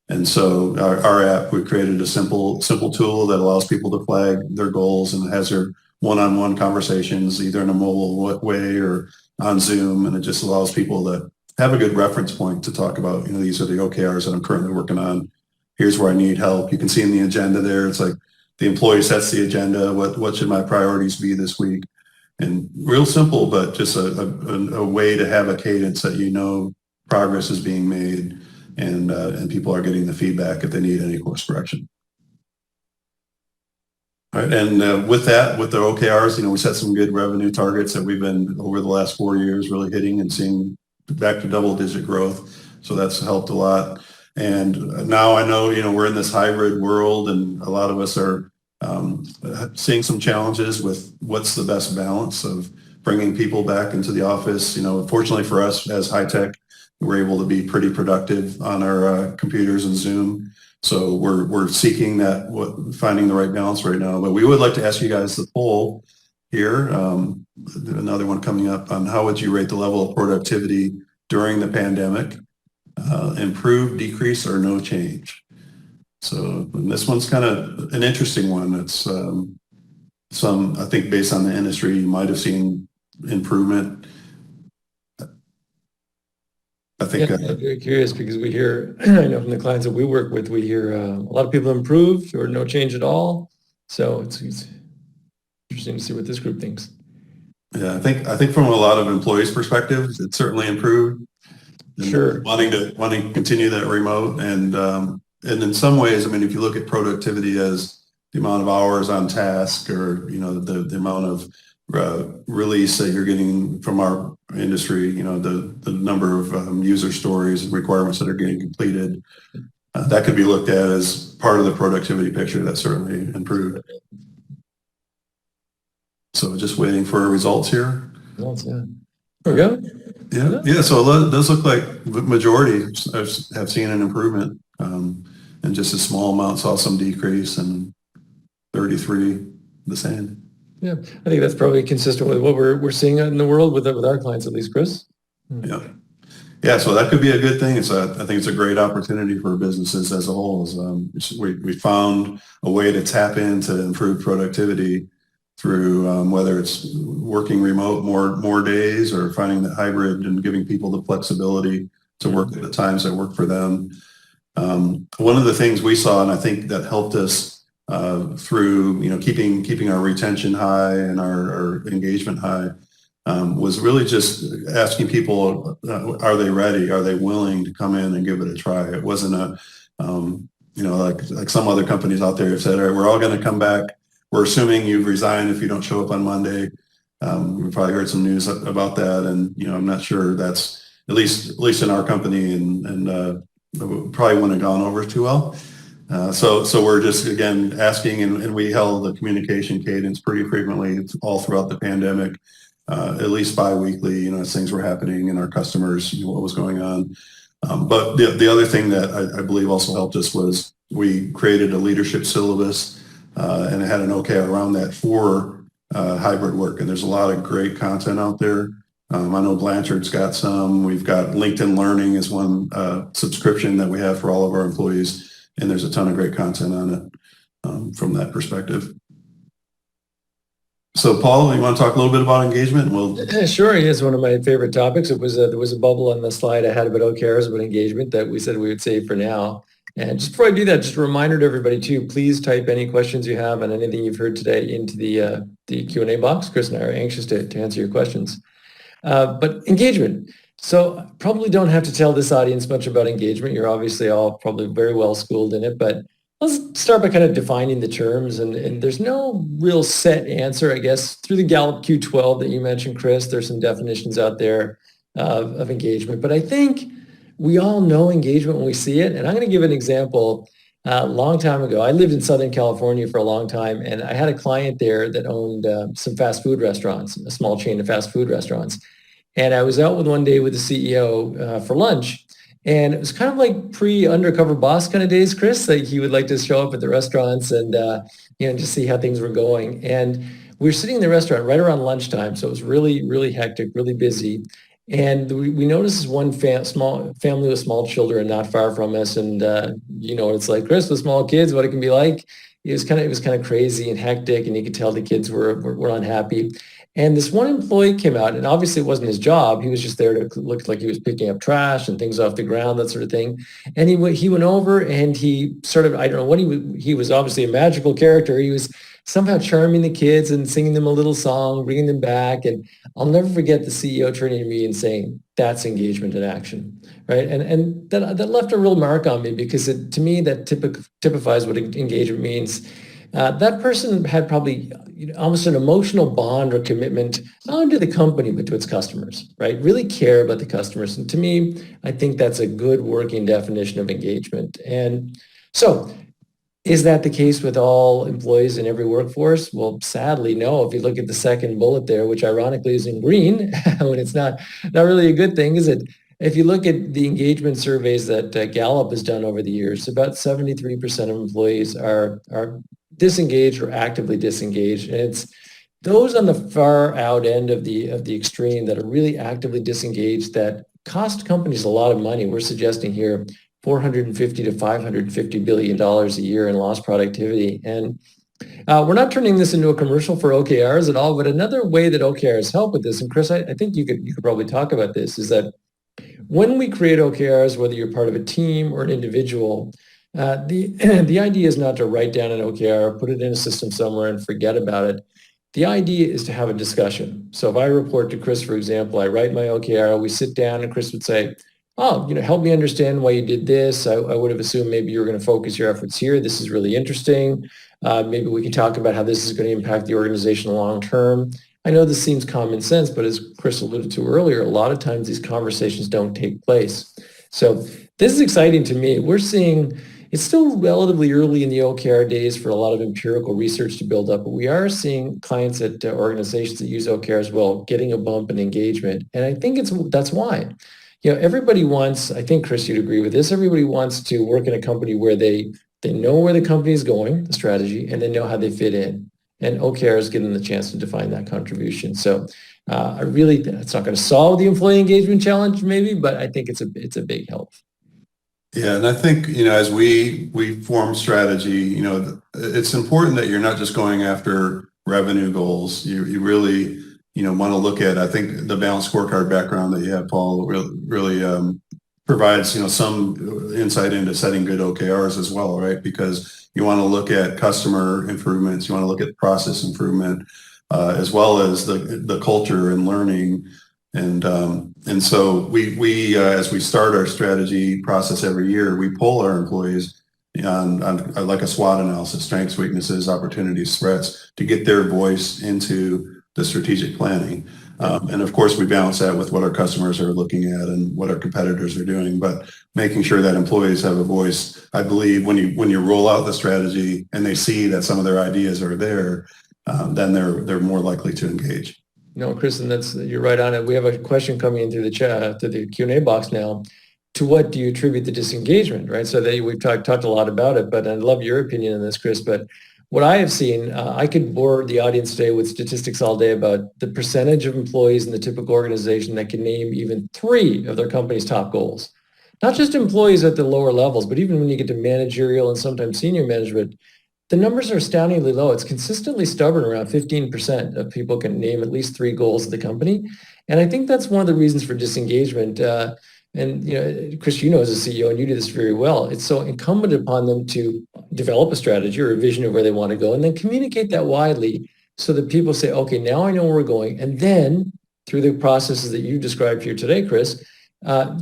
And so our app, we created a simple tool that allows people to flag their goals and has their one-on-one conversations, either in a mobile way or on Zoom. And it just allows people to have a good reference point to talk about, these are the OKRs that I'm currently working on. Here's where I need help. You can see in the agenda there, it's like, the employee sets the agenda. What should my priorities be this week? And real simple, but just a way to have a cadence that progress is being made, and people are getting the feedback if they need any course correction. All right, and with that, with the OKRs, we set some good revenue targets that we've been over the last 4 years really hitting and seeing back to double-digit growth. So that's helped a lot. And now I know, we're in this hybrid world, and a lot of us are seeing some challenges with what's the best balance of bringing people back into the office. Fortunately for us as high tech, we're able to be pretty productive on our computers and Zoom. So we're seeking finding the right balance right now. But we would like to ask you guys the poll here, another one coming up, on how would you rate the level of productivity during the pandemic? Improve, decrease, or no change? So and this one's kind of an interesting one. It's I think based on the industry, you might have seen improvement. I think I'm very curious because we hear, I know from the clients that we work with, we hear a lot of people improved or no change at all. So it's interesting to see what this group thinks. Yeah, I think from a lot of employees' perspectives, it's certainly improved. And Sure. wanting to continue that remote, and in some ways, I mean, if you look at productivity as the amount of hours on task, or the amount of release that you're getting from our industry, the number of user stories and requirements that are getting completed, that could be looked at as part of the productivity picture. That certainly improved. So just waiting for results here. Results, yeah. There we go. Yeah. So it does look like the majority have seen an improvement, and just a small amount saw some decrease, and 33 the same. Yeah, I think that's probably consistent with what we're seeing in the world with our clients, at least, Chris. Yeah. So that could be a good thing. I think it's a great opportunity for businesses as a whole. We found a way to tap into improved productivity through whether it's working remote more days, or finding that hybrid and giving people the flexibility to work at the times that work for them. One of the things we saw, and I think that helped us through keeping our retention high and our engagement high, was really just asking people, are they ready? Are they willing to come in and give it a try? It wasn't like some other companies out there have said, all right, we're all going to come back. We're assuming you've resigned if you don't show up on Monday. We've probably heard some news about that, and I'm not sure that's at least in our company, and probably wouldn't have gone over too well. So we're just again asking, and we held the communication cadence pretty frequently all throughout the pandemic, at least bi-weekly. As things were happening and our customers, what was going on. But the other thing that I believe also helped us was we created a leadership syllabus. And it had an OKR around that for hybrid work. And there's a lot of great content out there. I know Blanchard's got some. We've got LinkedIn Learning is one subscription that we have for all of our employees. And there's a ton of great content on it from that perspective. So Paul, you want to talk a little bit about engagement? Sure. It's one of my favorite topics. There was a bubble on the slide I had about OKRs, about engagement, that we said we would save for now. And just before I do that, just a reminder to everybody too, please type any questions you have on anything you've heard today into the Q&A box. Chris and I are anxious to answer your questions. But engagement. So probably don't have to tell this audience much about engagement. You're obviously all probably very well schooled in it, but let's start by kind of defining the terms. And there's no real set answer, I guess. Through the Gallup Q12 that you mentioned, Chris, there's some definitions out there of engagement. But I think we all know engagement when we see it. And I'm going to give an example. A long time ago, I lived in Southern California for a long time, and I had a client there that owned some fast food restaurants, a small chain of fast food restaurants. And I was out with one day with the CEO for lunch, and it was kind of like pre-undercover boss kind of days, Chris, that he would like to show up at the restaurants and just see how things were going. And we were sitting in the restaurant right around lunchtime, so it was really, really hectic, really busy. And we noticed this one small family with small children not far from us, and what it's like, Chris, with small kids, what it can be like. It was kind of crazy and hectic, and you could tell the kids were unhappy. And this one employee came out, and obviously it wasn't his job. He was just there to look like he was picking up trash and things off the ground, that sort of thing. And he went over and he sort of, I don't know what he was obviously a magical character. He was somehow charming the kids and singing them a little song, bringing them back. And I'll never forget the CEO turning to me and saying, "That's engagement in action," right? And that left a real mark on me, because to me, that typifies what engagement means. That person had probably almost an emotional bond or commitment, not only to the company, but to its customers, right? Really care about the customers. And to me, I think that's a good working definition of engagement. And so, is that the case with all employees in every workforce? Well, sadly, no. If you look at the second bullet there, which ironically is in green, when it's not really a good thing, is it? If you look at the engagement surveys that Gallup has done over the years, about 73% of employees are disengaged or actively disengaged. And it's those on the far out end of the extreme that are really actively disengaged that cost companies a lot of money. We're suggesting here $450 to $550 billion a year in lost productivity. And we're not turning this into a commercial for OKRs at all, but another way that OKRs help with this, and Chris, I think you could probably talk about this, is that when we create OKRs, whether you're part of a team or an individual, the idea is not to write down an OKR, put it in a system somewhere and forget about it. The idea is to have a discussion. So if I report to Chris, for example, I write my OKR, we sit down and Chris would say, oh, help me understand why you did this. I would have assumed maybe you were going to focus your efforts here. This is really interesting. Maybe we can talk about how this is going to impact the organization long term. I know this seems common sense, but as Chris alluded to earlier, a lot of times these conversations don't take place. So this is exciting to me. We're seeing it's still relatively early in the OKR days for a lot of empirical research to build up, but we are seeing clients at organizations that use OKRs well getting a bump in engagement. And I think that's why. Everybody wants, I think, Chris, you'd agree with this, everybody wants to work in a company where they know where the company is going, the strategy, and they know how they fit in. And OKRs give them the chance to define that contribution. So it's not going to solve the employee engagement challenge maybe, but I think it's a big help. Yeah, and I think, as we form strategy, it's important that you're not just going after revenue goals. You really, want to look at, I think the balanced scorecard background that you have, Paul, really provides, some insight into setting good OKRs as well, right? Because you want to look at customer improvements, you want to look at process improvement, as well as the culture and learning. And so we as we start our strategy process every year, we poll our employees on like a SWOT analysis, strengths, weaknesses, opportunities, threats, to get their voice into the strategic planning. And of course, we balance that with what our customers are looking at and what our competitors are doing. But making sure that employees have a voice, I believe, when you roll out the strategy and they see that some of their ideas are there, then they're more likely to engage. No, Chris, and you're right on it. We have a question coming in through the chat, to the Q&A box now. To what do you attribute the disengagement, right? So we've talked a lot about it, but I'd love your opinion on this, Chris. But what I have seen, I could bore the audience today with statistics all day about the percentage of employees in the typical organization that can name even 3 of their company's top goals. Not just employees at the lower levels, but even when you get to managerial and sometimes senior management, the numbers are astoundingly low. It's consistently stubborn. Around 15% of people can name at least 3 goals of the company. And I think that's one of the reasons for disengagement. And Chris, as a CEO, and you do this very well, it's so incumbent upon them to develop a strategy or a vision of where they want to go and then communicate that widely so that people say, okay, now I know where we're going. And then through the processes that you described here today, Chris,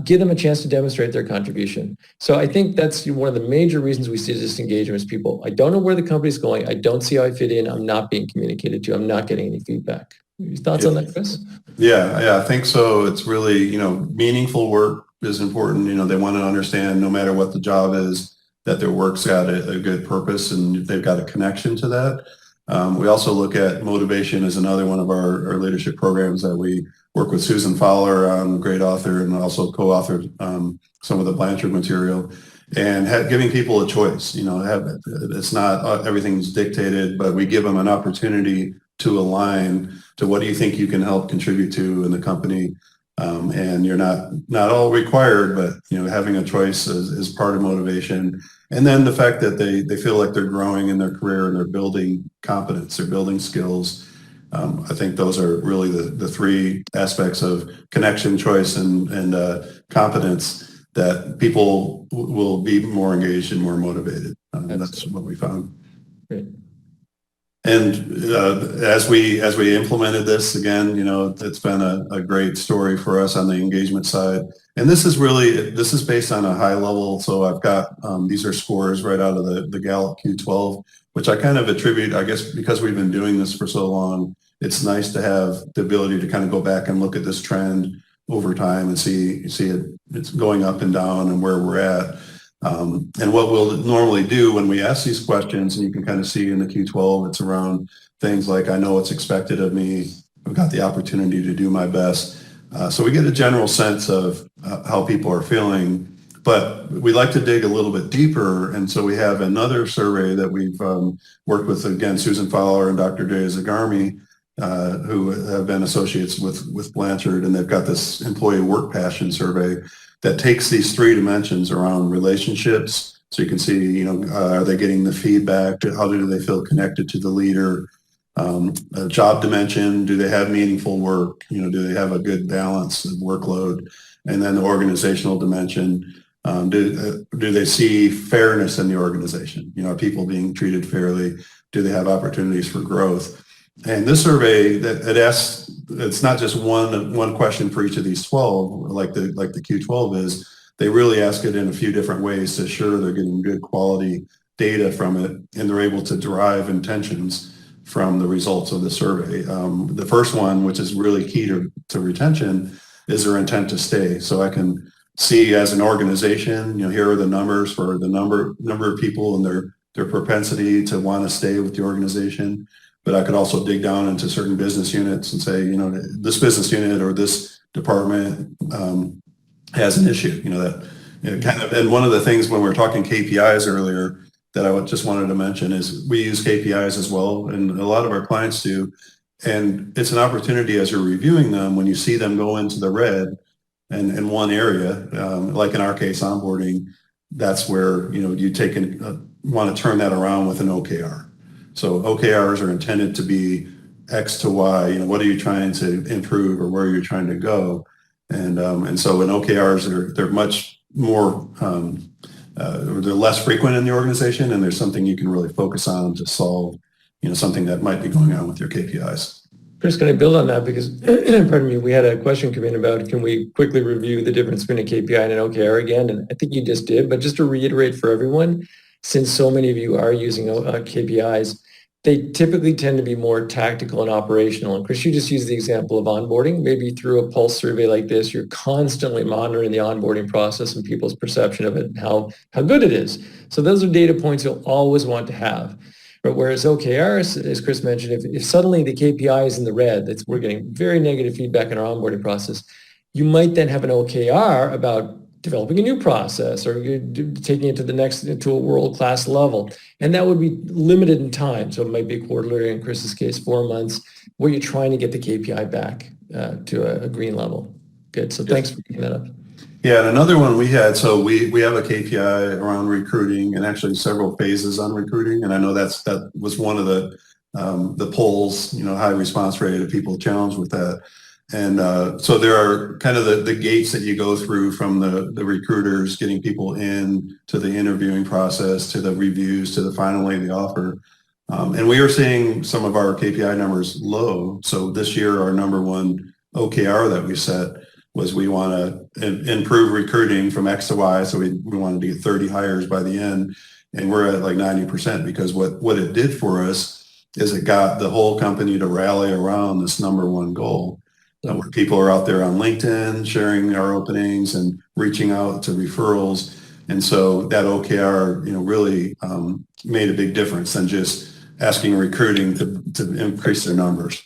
give them a chance to demonstrate their contribution. So I think that's one of the major reasons we see disengagement is people, I don't know where the company's going. I don't see how I fit in. I'm not being communicated to. I'm not getting any feedback. Your thoughts on that, Chris? Yeah, I think so. It's really, meaningful work is important. They want to understand no matter what the job is, that their work's got a good purpose and they've got a connection to that. We also look at motivation as another one of our leadership programs that we work with Susan Fowler, great author, and also co-authored some of the Blanchard material, and giving people a choice. It's not everything's dictated, but we give them an opportunity to align to what do you think you can help contribute to in the company. And you're not all required, but having a choice is part of motivation. And then the fact that they feel like they're growing in their career and they're building competence, they're building skills. I think those are really the 3 aspects of connection, choice, and competence that people will be more engaged and more motivated. That's what we found. Great. And as we implemented this, again, it's been a great story for us on the engagement side. And this is based on a high level. So I've got these are scores right out of the Gallup Q12, which I kind of attribute, I guess, because we've been doing this for so long. It's nice to have the ability to kind of go back and look at this trend over time and see it's going up and down and where we're at. And what we'll normally do when we ask these questions, and you can kind of see in the Q12, it's around things like, I know what's expected of me. I've got the opportunity to do my best. So we get a general sense of how people are feeling, but we like to dig a little bit deeper. And so we have another survey that we've worked with, again, Susan Fowler and Dr. Jay Zagarmi, who have been associates with Blanchard, and they've got this employee work passion survey. that takes these three dimensions around relationships. So you can see, are they getting the feedback? How do they feel connected to the leader? A job dimension, do they have meaningful work? Do they have a good balance of workload? And then the organizational dimension, do they see fairness in the organization? Are people being treated fairly? Do they have opportunities for growth? And this survey that it asks, it's not just one question for each of these 12, like the Q12 is. They really ask it in a few different ways to assure they're getting good quality data from it, and they're able to derive intentions from the results of the survey. The first one, which is really key to retention, is their intent to stay. So I can see as an organization, here are the numbers for the number of people and their propensity to want to stay with the organization. But I could also dig down into certain business units and say, this business unit or this department has an issue, and one of the things when we were talking KPIs earlier that I just wanted to mention is we use KPIs as well, and a lot of our clients do. And it's an opportunity as you're reviewing them, when you see them go into the red and in one area, like in our case, onboarding, that's where, you want to turn that around with an OKR. So OKRs are intended to be X to Y, what are you trying to improve or where are you trying to go? And so in OKRs, they're much more, they're less frequent in the organization, and there's something you can really focus on to solve, something that might be going on with your KPIs. Chris, can I build on that? Because, pardon me, we had a question come in about, can we quickly review the difference between a KPI and an OKR again? And I think you just did, but just to reiterate for everyone, since so many of you are using KPIs, they typically tend to be more tactical and operational. And Chris, you just used the example of onboarding. Maybe through a pulse survey like this, you're constantly monitoring the onboarding process and people's perception of it and how good it is. So those are data points you'll always want to have. But whereas OKRs, as Chris mentioned, if suddenly the KPI is in the red, we're getting very negative feedback in our onboarding process, you might then have an OKR about developing a new process or taking it to a world-class level. And that would be limited in time. So it might be quarterly, in Chris's case, 4 months, where you're trying to get the KPI back to a green level. Good. So thanks for picking that up. Yeah, and another one we had, so we have a KPI around recruiting and actually several phases on recruiting. And I know that was one of the polls, high response rate of people challenged with that. And so there are kind of the gates that you go through from the recruiters getting people in to the interviewing process, to the reviews, to finally the offer. And we are seeing some of our KPI numbers low. So this year, our number one OKR that we set was we want to improve recruiting from X to Y. So we wanted to get 30 hires by the end. And we're at like 90% because what it did for us is it got the whole company to rally around this number one goal. Where people are out there on LinkedIn sharing our openings and reaching out to referrals. And so that OKR, really made a big difference than just asking recruiting to increase their numbers.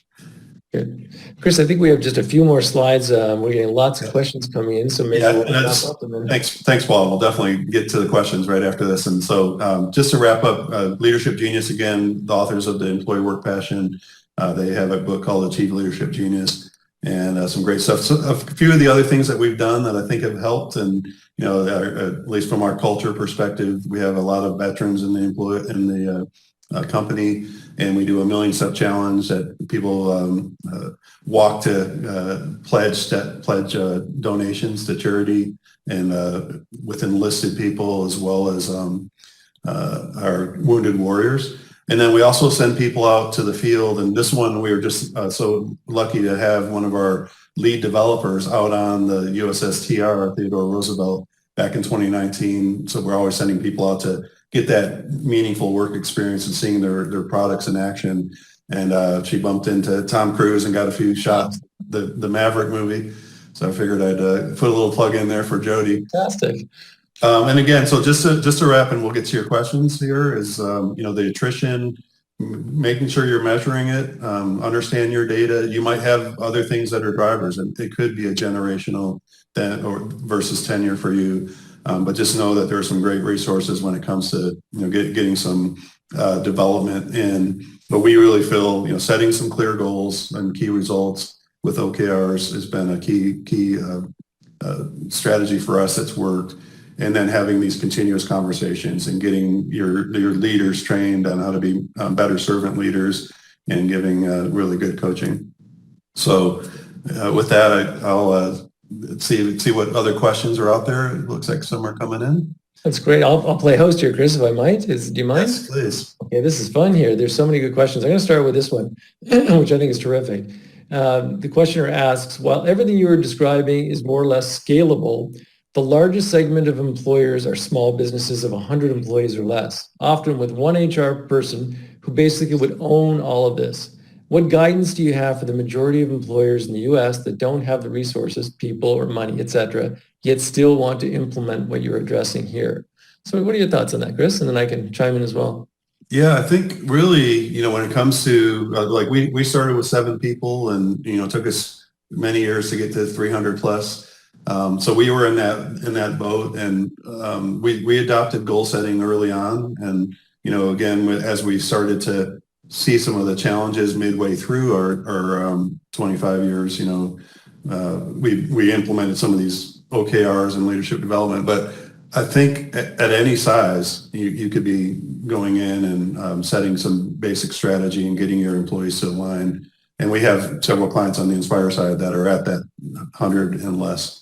Good. Chris, I think we have just a few more slides. We're getting lots of questions coming in, so maybe we'll wrap up. And then... Thanks, Paul. We'll definitely get to the questions right after this. And so just to wrap up, Leadership Genius, again, the authors of the Employee Work Passion, they have a book called Achieve Leadership Genius. And some great stuff. So a few of the other things that we've done that I think have helped, and at least from our culture perspective, we have a lot of veterans in the company, and we do a 1,000,000-step challenge that people walk to pledge donations to charity, and with enlisted people as well as our wounded warriors. And then we also send people out to the field. And this one, we were just so lucky to have one of our lead developers out on the USS TR, Theodore Roosevelt, back in 2019. So we're always sending people out to get that meaningful work experience and seeing their products in action. And she bumped into Tom Cruise and got a few shots, the Maverick movie. So I figured I'd put a little plug in there for Jody. Fantastic. And again, so just to wrap, and we'll get to your questions here, is the attrition, making sure you're measuring it, understand your data. You might have other things that are drivers, and it could be a generational versus tenure for you. But just know that there are some great resources when it comes to getting some development in. But we really feel setting some clear goals and key results with OKRs has been a key strategy for us that's worked. And then having these continuous conversations and getting your leaders trained on how to be better servant leaders and giving really good coaching. So with that, I'll see what other questions are out there. It looks like some are coming in. That's great. I'll play host here, Chris, if I might. Do you mind? Yes, please. Okay, this is fun here. There's so many good questions. I'm going to start with this one, which I think is terrific. The questioner asks, while everything you are describing is more or less scalable, the largest segment of employers are small businesses of 100 employees or less, often with one HR person who basically would own all of this. What guidance do you have for the majority of employers in the U.S. that don't have the resources, people or money, et cetera, yet still want to implement what you're addressing here? So what are your thoughts on that, Chris? And then I can chime in as well. Yeah, I think really, when it comes to like we started with 7 people and, it took us many years to get to 300 plus. So we were in that boat, and we adopted goal setting early on. And, again, as we started to see some of the challenges midway through our 25 years, we implemented some of these OKRs and leadership development. But I think at any size, you could be going in and setting some basic strategy and getting your employees to align. And we have several clients on the Inspire side that are at that 100 and less.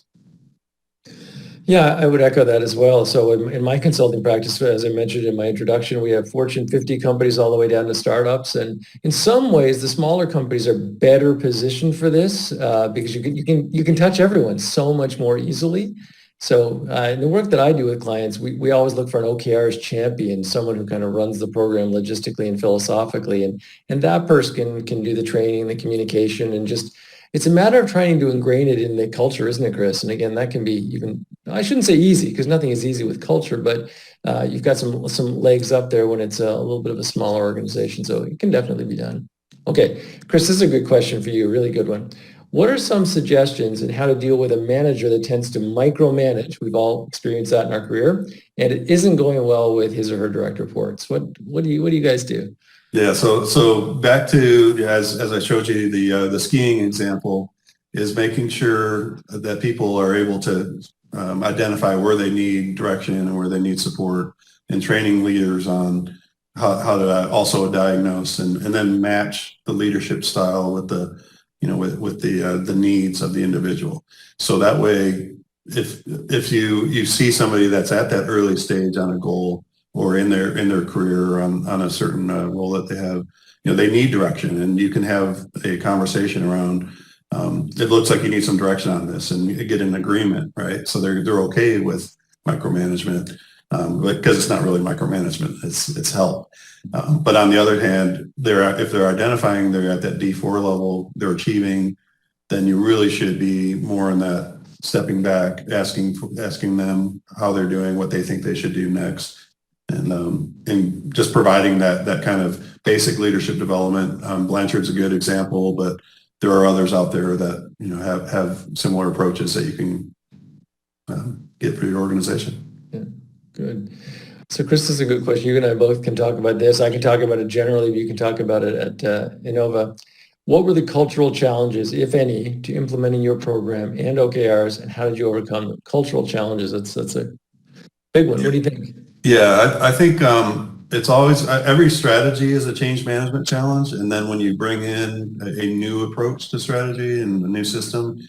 Yeah, I would echo that as well. So in my consulting practice, as I mentioned in my introduction, we have Fortune 50 companies all the way down to startups. And in some ways, the smaller companies are better positioned for this because you can touch everyone so much more easily. So in the work that I do with clients, we always look for an OKRs champion, someone who kind of runs the program logistically and philosophically. And that person can do the training, the communication, and just it's a matter of trying to ingrain it in the culture, isn't it, Chris? And again, that can be even, I shouldn't say easy because nothing is easy with culture, but you've got some legs up there when it's a little bit of a smaller organization. So it can definitely be done. Okay, Chris, this is a good question for you, a really good one. What are some suggestions in how to deal with a manager that tends to micromanage? We've all experienced that in our career, and it isn't going well with his or her direct reports. What do you guys do? Yeah, so back to as I showed you the skiing example, is making sure that people are able to identify where they need direction and where they need support, and training leaders on how to also diagnose and then match the leadership style with the with the needs of the individual. So that way, if you see somebody that's at that early stage on a goal or in their career on a certain role that they have, they need direction, and you can have a conversation around, it looks like you need some direction on this, and get an agreement, right? So they're okay with micromanagement, because it's not really micromanagement, it's help. But on the other hand, if they're identifying they're at that D4 level, they're achieving, then you really should be more in that stepping back, asking them how they're doing, what they think they should do next. And just providing that kind of basic leadership development. Blanchard's a good example, but there are others out there that have similar approaches that you can get for your organization. Yeah, good. So Chris, this is a good question. You and I both can talk about this. I can talk about it generally, but you can talk about it at Innova. What were the cultural challenges, if any, to implementing your program and OKRs, and how did you overcome them? Cultural challenges, that's a big one. What do you think? Yeah, I think it's always, every strategy is a change management challenge. And then when you bring in a new approach to strategy and a new system,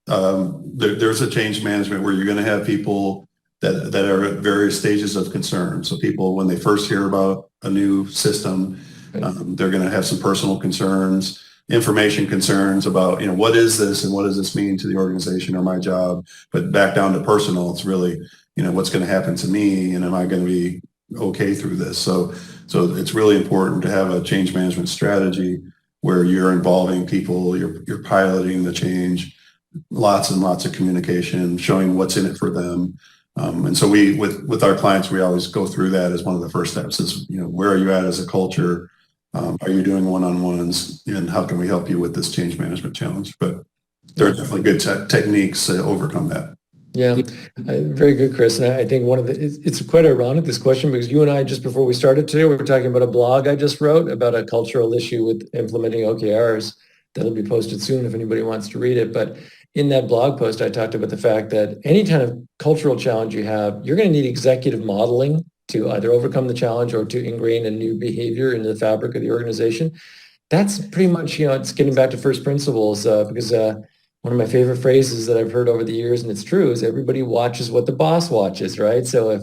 there's a change management where you're going to have people that are at various stages of concern. So people, when they first hear about a new system, they're going to have some personal concerns, information concerns about, what is this and what does this mean to the organization or my job? But back down to personal, it's really, what's going to happen to me, and am I going to be okay through this? So it's really important to have a change management strategy where you're involving people, you're piloting the change, lots and lots of communication, showing what's in it for them. And so with our clients, we always go through that as one of the first steps is, where are you at as a culture? Are you doing one-on-ones, and how can we help you with this change management challenge? But there are definitely good techniques to overcome that. Yeah, very good, Chris. And I think it's quite ironic, this question, because you and I, just before we started today, we were talking about a blog I just wrote about a cultural issue with implementing OKRs that'll be posted soon if anybody wants to read it. But in that blog post, I talked about the fact that any kind of cultural challenge you have, you're going to need executive modeling to either overcome the challenge or to ingrain a new behavior into the fabric of the organization. That's pretty much, it's getting back to first principles because one of my favorite phrases that I've heard over the years, and it's true, is everybody watches what the boss watches, right? So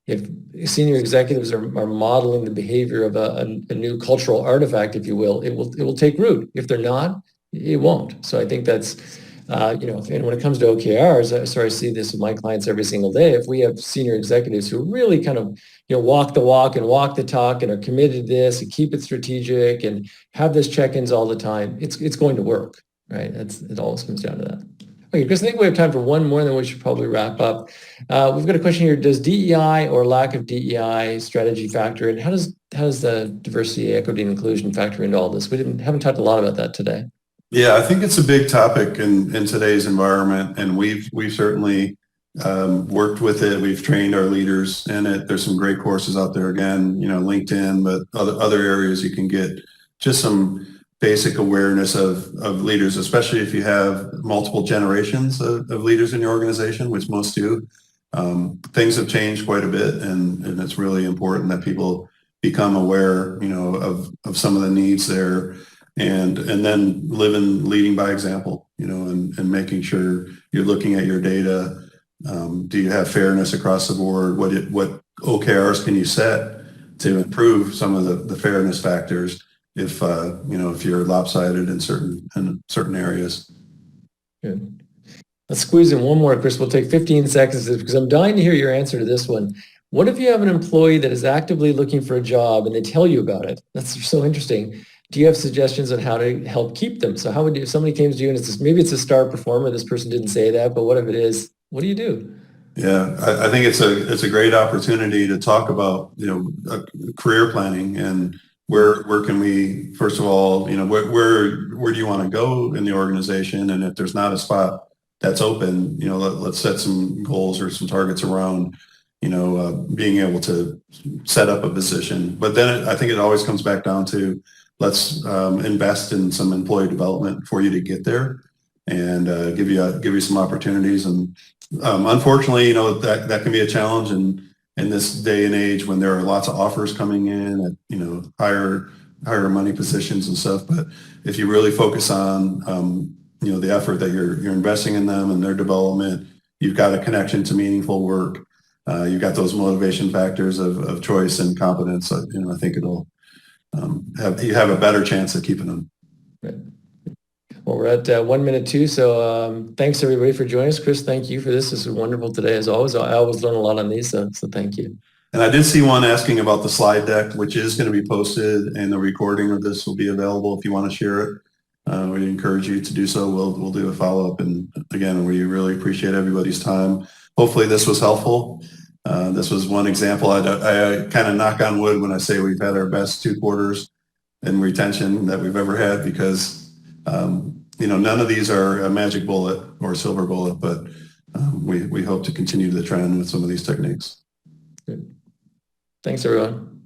if senior executives are modeling the behavior of a new cultural artifact, if you will, it will take root. If they're not, it won't. So I think that's, and when it comes to OKRs, I see this with my clients every single day. If we have senior executives who really kind of, walk the walk and walk the talk and are committed to this and keep it strategic and have this check-ins all the time, it's going to work, right? It always comes down to that. Okay, Chris, I think we have time for one more, and then we should probably wrap up. We've got a question here. Does DEI or lack of DEI strategy factor in? How does the diversity, equity, and inclusion factor into all this? We haven't talked a lot about that today. Yeah, I think it's a big topic in today's environment, and we've certainly worked with it. We've trained our leaders in it. There's some great courses out there, again, LinkedIn, but other areas you can get just some basic awareness of leaders, especially if you have multiple generations of leaders in your organization, which most do. Things have changed quite a bit, and it's really important that people become aware, of some of the needs there, and then leading by example, and making sure you're looking at your data. Do you have fairness across the board? What OKRs can you set to improve some of the fairness factors if you're lopsided in certain areas? Good. Let's squeeze in one more, Chris. We'll take 15 seconds because I'm dying to hear your answer to this one. What if you have an employee that is actively looking for a job and they tell you about it? That's so interesting. Do you have suggestions on how to help keep them? So how would you, if somebody came to you and maybe it's a star performer, this person didn't say that, but what if it is? What do you do? Yeah, I think it's a great opportunity to talk about, career planning and where can we, first of all, where do you want to go in the organization? And if there's not a spot that's open, let's set some goals or some targets around, being able to set up a position. But then I think it always comes back down to let's invest in some employee development for you to get there and give you some opportunities. And unfortunately, that can be a challenge in this day and age when there are lots of offers coming in at higher money positions and stuff. But if you really focus on the effort that you're investing in them and their development, you've got a connection to meaningful work. You've got those motivation factors of choice and competence. I think it'll you have a better chance of keeping them. Right. Well, we're at 1 minute too. So thanks everybody for joining us. Chris, thank you for this. This is wonderful today as always. I always learn a lot on these, so thank you. And I did see one asking about the slide deck, which is going to be posted, and the recording of this will be available if you want to share it. We encourage you to do so. We'll do a follow-up. And again, we really appreciate everybody's time. Hopefully this was helpful. This was one example. I kind of knock on wood when I say we've had our best 2 quarters in retention that we've ever had because none of these are a magic bullet or a silver bullet, but we hope to continue the trend with some of these techniques. Good. Thanks, everyone.